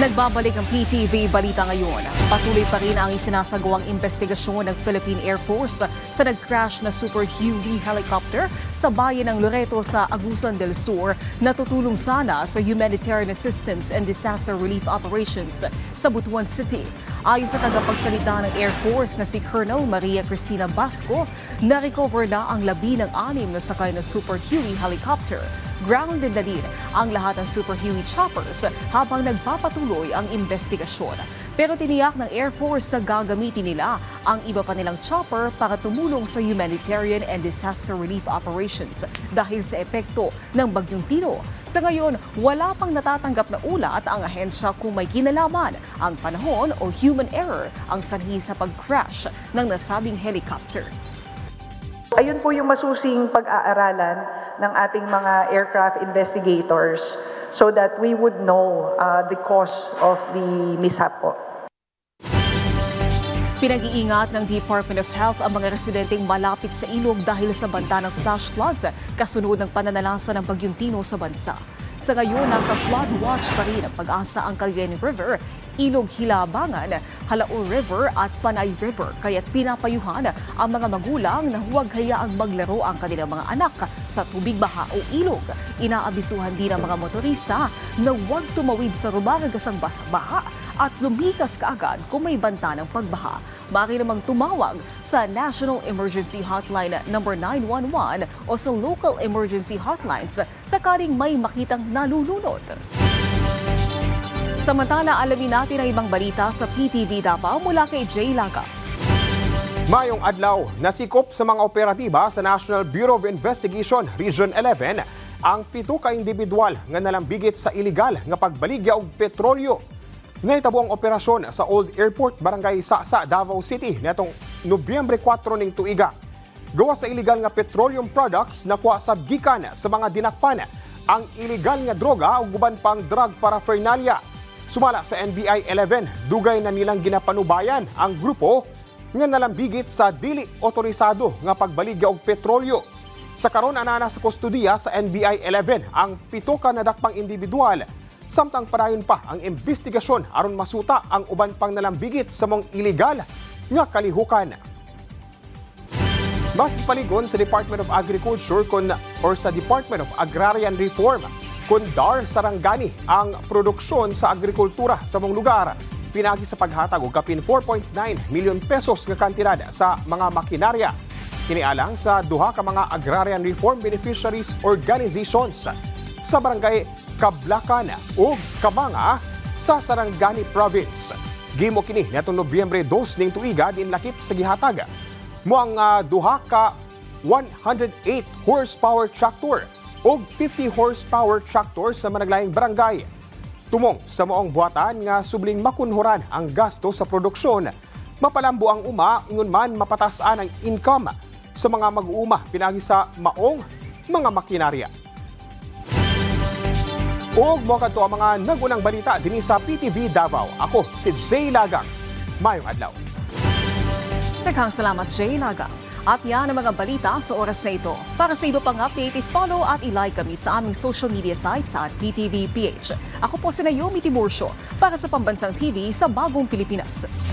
Nagbabalik ang PTV Balita ngayon. Patuloy pa rin ang isinasagawang investigasyon ng Philippine Air Force sa nag-crash na Super Huey helicopter sa bayan ng Loreto sa Agusan del Sur na tutulong sana sa humanitarian assistance and disaster relief operations sa Butuan City. Ayon sa tagapagsalita ng Air Force na si Colonel Maria Cristina Basco, na-recover na ang 16 na sakay ng Super Huey helicopter. Grounded na din ang lahat ng Super Huey choppers habang nagpapatuloy ang investigasyon. Pero tiniyak ng Air Force na gagamitin nila ang iba pa nilang chopper para tumulong sa humanitarian and disaster relief operations dahil sa epekto ng Bagyong Tino. Sa ngayon, wala pang natatanggap na ulat ang ahensya kung may kinalaman ang panahon o human error ang sanhi sa pag-crash ng nasabing helicopter. Ayun po yung masusing pag-aaralan ng ating mga aircraft investigators so that we would know the cause of the mishap po. Pinag-iingat ng Department of Health ang mga residenteng malapit sa ilog dahil sa banta ng flash floods kasunod ng pananalasa ng Bagyong Tino sa bansa. Sa ngayon, nasa flood watch pa rin ang pag-asa ang Cagayan River, Ilog Hilabangan, Halao River at Panay River. Kaya't pinapayuhan ang mga magulang na huwag hayaang maglaro ang kanilang mga anak sa tubig baha o ilog. Inaabisuhan din ang mga motorista na huwag tumawid sa rumaragasang baha at lumikas kaagad kung may banta ng pagbaha. Maaari namang tumawag sa National Emergency Hotline number 911 o sa local emergency hotlines sakaling may makitang nalulunod. Samantala, alamin natin ang ibang balita sa PTV Davao mula kay Jay Laga. Mayong adlaw, nasikop sa mga operatiba sa National Bureau of Investigation Region 11 ang 7 ka individual nga nalambigit sa ilegal nga pagbaligya og petrolyo. Nahitabo ang operasyon sa Old Airport, Barangay Sasa, Davao City netong Nobyembre 4 ning tuiga. Gawa sa ilegal nga petroleum products nakuha sa gikan sa mga dinakpan ang ilegal nga droga ug uban pang drug paraphernalia. Sumala sa NBI 11, dugay na nilang ginapanubayan ang grupo nga nalambigit sa dili otorisado nga pagbaligya og petrolyo. Sa karon anana sa kustudiya sa NBI 11 ang 7 ka nadakpang individual. Samtang padayon pa ang investigasyon aron masuta ang uban pang nalambigit sa mong ilegal nga kalihukan. Mas paligon sa Department of Agriculture or sa Department of Agrarian Reform kung dar sarangani ang produksyon sa agrikultura sa mong lugar. Pinagi sa paghatag og kapin 4.9 milyon pesos nga kantidad sa mga makinarya. Kinialang sa duha ka mga Agrarian Reform Beneficiaries Organizations sa barangay Kablacan ug Kamanga sa Sarangani Province. Gimo kini netong Nobyembre 2 ning tuiga din lakip sa gihatag. Mo ang duha ka 108 horsepower tractor ug 50 horsepower tractor sa managlaing barangay. Tumong sa moong buhatan nga subling makunhuran ang gasto sa produksyon. Mapalambo ang uma ingon man mapatasan ang income sa mga mag-uuma pinagi sa maong mga makinarya. Ug mo kadto ang mga nagunang balita dinhi sa PTV Davao. Ako si Jay Lagang. Mayong adlaw. Daghang salamat, Jay Laga. At yan ang mga balita sa oras na ito. Para sa iba pang update, i-follow at i-like kami sa aming social media sites at PTV PH. Ako po si Naomi Tiburcio para sa Pambansang TV sa Bagong Pilipinas.